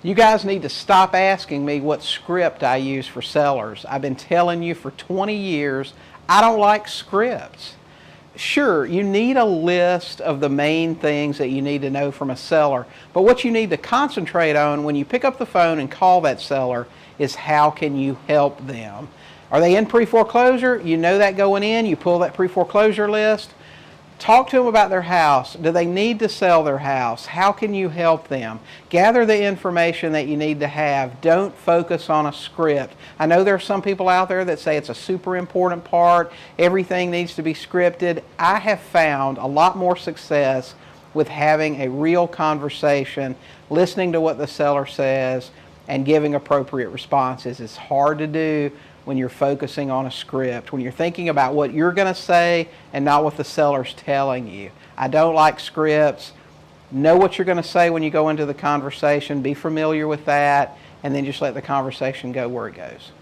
You guys need to stop asking me what script I use for sellers. I've been telling you for 20 years, I don't like scripts. Sure, you need a list of the main things that you need to know from a seller, but what you need to concentrate on when you pick up the phone and call that seller is how can you help them. Are they in pre-foreclosure? You know that going in, you pull that pre-foreclosure list. Talk to them about their house. Do they need to sell their house? How can you help them? Gather the information that you need to have. Don't focus on a script. I know there are some people out there that say it's a super important part. Everything needs to be scripted. I have found a lot more success with having a real conversation, listening to what the seller says, and giving appropriate responses. It's hard to do when you're focusing on a script, when you're thinking about what you're going to say and not what the seller's telling you. I don't like scripts. Know what you're going to say when you go into the conversation. Be familiar with that, and then just let the conversation go where it goes.